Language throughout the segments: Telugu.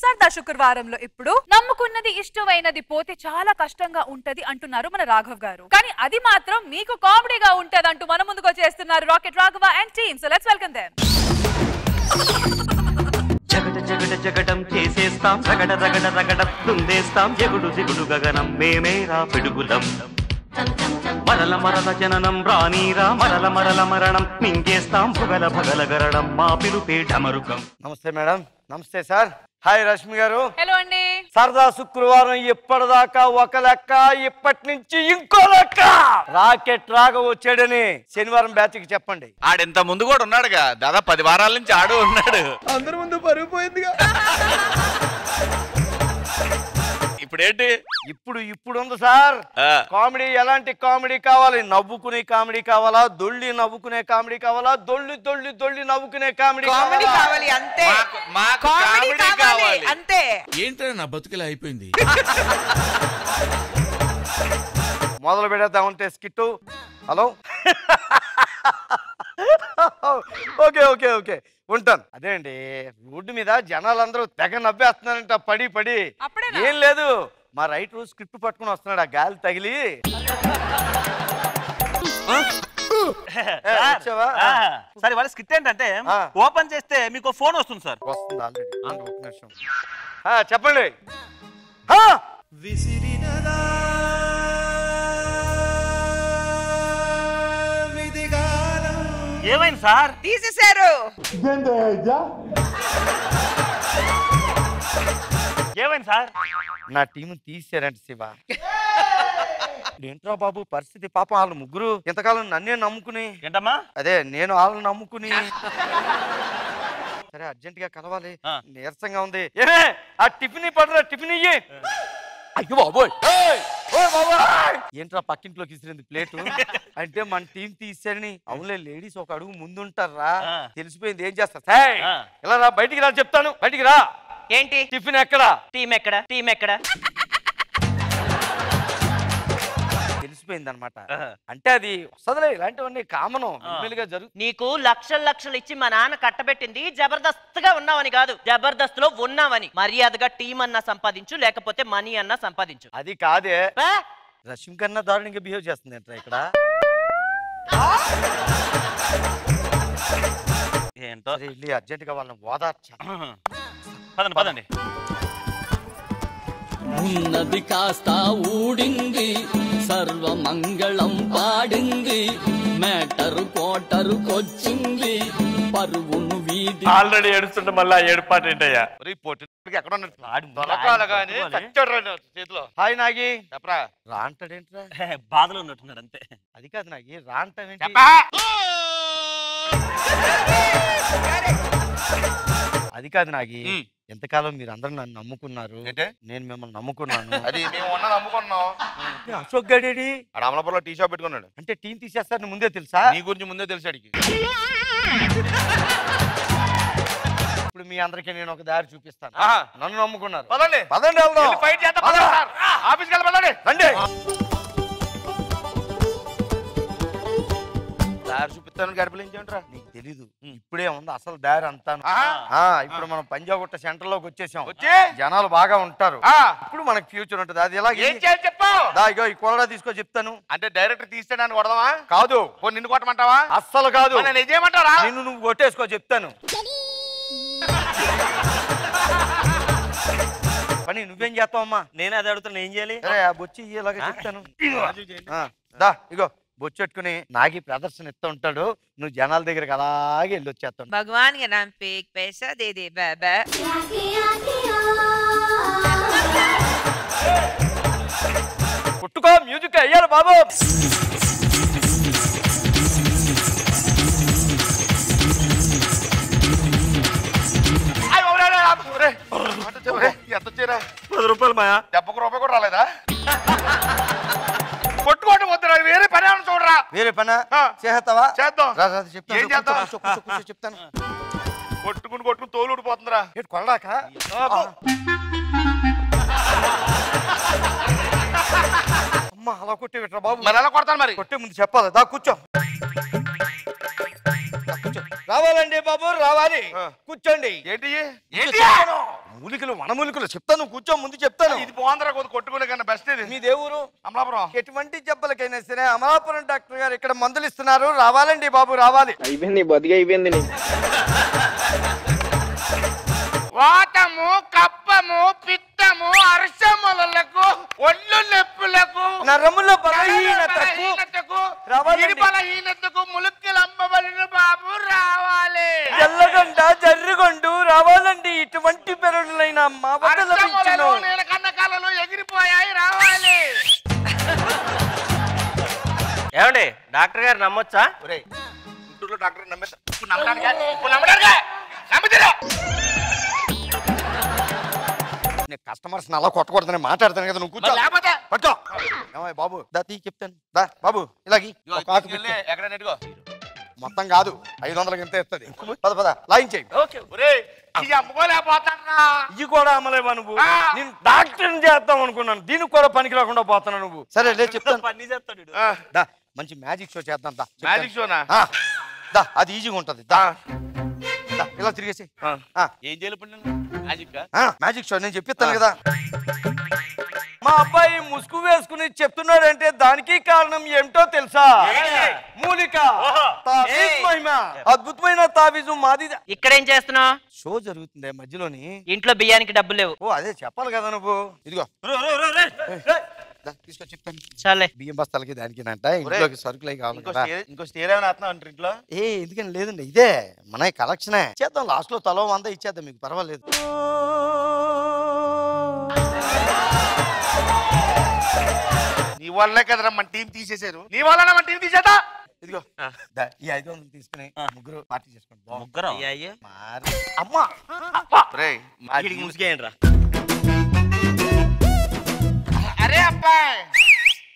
సరదా శుక్రవారంలో ఇప్పుడు నమ్ముకున్నది ఇష్టమైనది పోతే చాలా కష్టంగా ఉంటది అంటున్నారు మన రాఘవ్ గారు. కానీ అది మాత్రం మీకు కామెడీగా ఉంటది అంటూ మన ముందుకు వచ్చేస్తున్నారు rocket Raghava and team. So let's welcome them. జగడ జగడ జగడం చేసేస్తాం, రగడ రగడ రగడ తుందేస్తాం, జగుడు దిగుడు గగనం మేమేరా పిడుగులం. మరల మరల జననం రానీరా, మరల మరల మరణం మింగేస్తాం, భగల భగల గరడం మా పిలుపే ఢమరుకం. నమస్తే మేడం. నమస్తే సార్. హాయ్ రష్మి గారు. హలో అండి. సరదా శుక్రవారం ఇప్పటిదాకా ఒక లెక్క, ఇప్పటి నుంచి ఇంకో లెక్క. రాకెట్ రాఘవ వచ్చాడని శనివారం బ్యాచ్ కి చెప్పండి. ఆడింత ముందు కూడా ఉన్నాడుగా, దాదాపు 10 వారాల నుంచి ఆడు ఉన్నాడు. అందరి ముందు పరుగు పోయిందిగా. ఇప్పుడేంటి? ఇప్పుడు ఉంది సార్ కామెడీ. ఎలాంటి కామెడీ కావాలి? నవ్వుకునే కామెడీ కావాలా, దొల్లి నవ్వుకునే కామెడీ కావాలా, దొల్లి దొల్లి దొల్లి నవ్వుకునే కామెడీ కావాలి అంతే. అంతే. ఏంటో నా బతుకులా అయిపోయింది. మొదలు పెడతామంటే skit. Hello. Okay okay okay ఉంటాను. అదే అండి, రోడ్డు మీద జనాలందరూ తెగ నవ్వేస్తున్నారంట పడి పడి. ఏం లేదు, మా రైటర్ స్క్రిప్ట్ పట్టుకుని వస్తున్నాడు, ఆ గాలి తగిలి. సరే వాళ్ళ స్కిట్ ఏంటంటే ఓపెన్ చేస్తే మీకు ఫోన్ వస్తుంది సార్. వస్తుంది ఆల్రెడీ. ఒక నిమిషం చెప్పండి. ఏమైంది సార్? తీసేశారు. ఏమైంది సార్? నా టీం తీసారంట శివ. ఏంట్రా బాబు పరిస్థితి? పాపం వాళ్ళు ముగ్గురు ఇంతకాలం నన్నే నమ్ముకుని. ఏంటమ్మా? అదే నేను వాళ్ళని నమ్ముకుని. సరే అర్జెంట్ గా కలవాలి, నీరసంగా ఉంది. ఏమే ఆ టిఫిన్ పడరా, టిఫిన్ ఇయ్యి. అయ్యో బాబోయ్, ఏంట్రా పక్కింట్లోకి ఇసిరింది ప్లేటు అంటే మన టీం తీసారని. అవునులే, లేడీస్ ఒక అడుగు ముందుంటారా. తెలిసిపోయింది. ఏం చేస్తా? ఇలా రా, బయటికి రా చెప్తాను. బయటికి రా. ఏంటి? టిఫిన్ ఎక్కడా? టీం ఎక్కడా? టీం ఎక్కడా? తెలిసిపోయింది అనమాట. అంటే అది వస్తుందిలే, ఇలాంటివన్నీ కామను జరుగు. నీకు లక్షలు లక్షలు ఇచ్చి మా నాన్న కట్టబెట్టింది జబర్దస్త్ గా ఉన్నావని కాదు, జబర్దస్త్ లో ఉన్నావని. మర్యాదగా టీం అన్నా సంపాదించు, లేకపోతే మనీ అన్నా సంపాదించు. అది కాదే, రష్మి కన్నా దారుణంగా బిహేవ్ చేస్తుంది ఏంట్రా ఇక్కడ. ఏంటో వెళ్ళి అర్జెంట్ గా వాళ్ళని ఓదార్చా. పదండి పదండి. ఉన్నది కాస్త ఊడింది, సర్వమంగళం పాడింది, మేటరు కోటరుకొచ్చింది, పరువును వీధి. ఆల్రెడీ ఏడుస్తుంటే మళ్ళీ ఏడుపాటు ఏంటయ్యా? ఎక్కడ చేతిలో. హాయ్ నాగి. చెప్పరా. రా అంటాడేంట్రా? బాధలో ఉన్నట్టున్నాడు అంతే. అది కాదు నాగి, రా అంటావేంటి? అది కాదు నాగి, ఎంతకాలం మీరు అందరూ నన్ను నమ్ముకున్నారు, నేను మిమ్మల్ని నమ్ముకున్నాను. అది మేము ఉన్నా నమ్ముకున్నాం. అశోక్ గడేడి ఆడ అమలాపురంలో టీ షాప్ పెట్టుకున్నాడు. అంటే టీం తీసేస్తారని ముందే తెలుసా? నీ గురించి ముందే తెలుసు అడిగి. ఇప్పుడు మీ అందరికీ నేను ఒక దారి చూపిస్తాను. నన్ను నమ్ముకున్నారు. పదండి పదండి వెళ్దాం. ఫైట్ చేద్దాం. ఆఫీస్కి వెళ్ళి పదండి. రండి. దారి చూపిస్తాను, గడిపలేంటరా? నీకు తెలీదు, ఇప్పుడే ఉంది అసలు దారి అంతాను. ఇప్పుడు మనం పంజాగుట్ట సెంటర్ లోకి వచ్చేసాం. జనాలు బాగా ఉంటారు. ఇప్పుడు మనకి ఫ్యూచర్ ఉంటుంది. అది ఎలా చెప్పు. ఇగో ఈ కొరడా తీసుకో చెప్తాను. అంటే డైరెక్టర్ తీస్తే నన్ను కొడదామా? కాదు. నిన్ను కొట్టమంటావా? అస్సలు కాదు. నేను ఏమంటారా? నిన్ను నువ్వు కొట్టేసుకో చెప్తాను. పని నువ్వేం చేస్తావమ్మా? నేనే అది అడుగుతున్నా, ఏం చేయాలి? బొచ్చి ఇలాగా చెప్తాను. దా ఇగో బొచ్చెట్టుకుని నాగి ప్రదర్శన ఇస్తూ ఉంటాడు, నువ్వు జనాల దగ్గరికి అలాగే వెళ్ళి వచ్చేస్తాను. భగవాన్ కే నామ్ పే ఏక్ పైసా దే దే బాబా. పుట్టుకో మ్యూజిక్ అయ్యారు బాబు. ఎంత చీరా? 10 రూపాయలు మాయా. దెబ్బకు రూపాయి కూడా రాలేదా? కొట్టుకోవడం వద్దు, వేరే పని చూడరా. వేరే పని చేస్తావా? చేద్దాం. ఏం చేద్దాం చెప్తాను. కొట్టుకుని కొట్టుకుని తోలు ఊడిపోతుందిరా. కొనడాక అమ్మా అలా కొట్టే విట్రా బాబు. మరి ఎలా కొడతాను? మరి కొట్టే ముందు చెప్పాలి. దా కూర్చో. రావాలండి బాబు, రావాలి. కూర్చోండి. ఏంటి మూలికలు వనమూలికలు చెప్తాను, కూర్చో, ముందు చెప్తాను. ఇది బాగుందిరా, కొట్టుకునే కన్నా బెస్ట్ ఇది. మీ దేవురు అమలాపురం. ఎటువంటి జబ్బలకైనా సరే అమలాపురం డాక్టర్ గారు ఇక్కడ మందులు ఇస్తున్నారు. రావాలండి బాబు, రావాలి. అయిపోయింది, బతికి అయిపోయింది. వాతము, కప్పము, పిత్తము, అర్షములకు, ఒళ్ళు నొప్పులకు, నరముల బలహీనతకు రావాలండి. బలహీనతకు ములుక్కులు అమ్మవలను బాబు రావాలి. ఎల్లగంట జర్రుగొండు రావాలండి. ఇటువంటి పెరడులైన మా వద్ద లభించును. నేను కన్న కళలు ఎగిరిపోయాయి, రావాలి. ఏమండి డాక్టర్ గారు నమ్మొచ్చా? గుంటూరులో డాక్టర్ నమ్మడానికి కస్టమర్స్ అలా కొట్టకూడదని మాట్లాడతాను కదా, నువ్వు కూర్చో. పట్టో ఏమయ్య బాబు, దా తీ చెప్తాను. దా బాబు, ఇలాగి ఎక్కడ నెట్టుకో. మొత్తం కాదు, 500 ఎంత ఇస్తుంది. పద పద లాయించేయి. అమ్ముకోలేకపోతానా? ఇవి కూడా అమ్మలేవా నువ్వు? నేను డాక్టర్ని చేద్దాం అనుకున్నాను, దీనికి కూడా పనికి రాకుండా పోతున్నా నువ్వు. సరే లేదు చెప్తాను. పని చేస్తాడు. దా మంచి మ్యాజిక్ షో చేద్దాం. దా మ్యాజిక్ షోనా? దా అది ఈజీగా ఉంటది. దా ఇలా తిరిగేసి. ఏం చేయాలి మ్యాజిక్ షో నేను చెప్పిస్తాను కదా. మా అబ్బాయి ముసుగు వేసుకుని చెప్తున్నాడంటే దానికి కారణం ఏమిటో తెలుసా? మూలిక తావీజ్ మహిమ. అద్భుతమైన తావీజు మాది. ఇక్కడేం చేస్తున్నావు? షో జరుగుతుంది మధ్యలోని. ఇంట్లో బియ్యానికి డబ్బులు లేవు. ఓ అదే చెప్పాలి కదా నువ్వు. ఇదిగో తీసుకో చెప్తాను. చాలే. బియ్యం బస్తాలకి దానికి నంట ఇంట్లోకి సరుకులు కావాలి కదా. ఇంకో స్టేర్ ఏమైనా అంటారు ఇంట్లో? ఎందుకని లేదండి, ఇదే మన కలెక్షనే చేద్దాం. లాస్ట్ లో తలో 100 ఇచ్చేద్దాం, మీకు పర్వాలేదు. నీ వల్లే కదరా మన టీం తీసేశారు. నీ వల్ల మన టీం తీసేదా? ఇదిగో ఈ 500 తీసుకుని ముగ్గురు పార్టీ చేసుకోండి. ముగ్గురు అమ్మా ముసుగేయండి రా. అరే అబ్బాయి,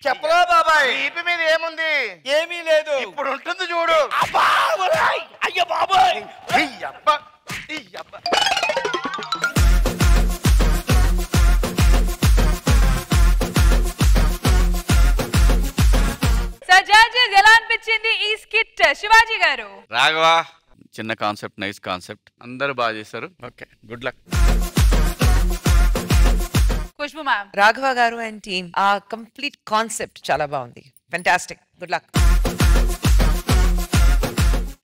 చెప్పరా బాబాయ్, ఈపి మీద ఏముంది? ఏమీ లేదు. ఇప్పుడు ఉంటుంది చూడు. అయ్యో బాబాయ్. జడ్జెస్ ఎలా అనిపించింది ఈ స్కిట్ శివాజీ గారు? రాఘవా, చిన్న కాన్సెప్ట్, నైస్ కాన్సెప్ట్, అందరూ బాగా చేశారు. Okay, good luck. Khushbu ma'am. Raghava గారు అండ్ టీమ్, ఆ కంప్లీట్ కాన్సెప్ట్ చాలా బాగుంది. Fantastic, good luck.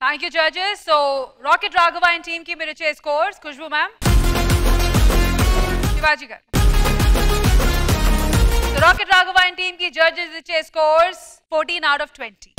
Thank you judges. So rocket Raghava and team కి మీరు ఇచ్చే స్కోర్స్. ఖుష్బు మ్యామ్. శివాజీ గారు. రాకెట్ రాఘవ అండ్ టీమ్ కి జడ్జెస్ ఇచ్చే స్కోర్స్ 14 out of 20.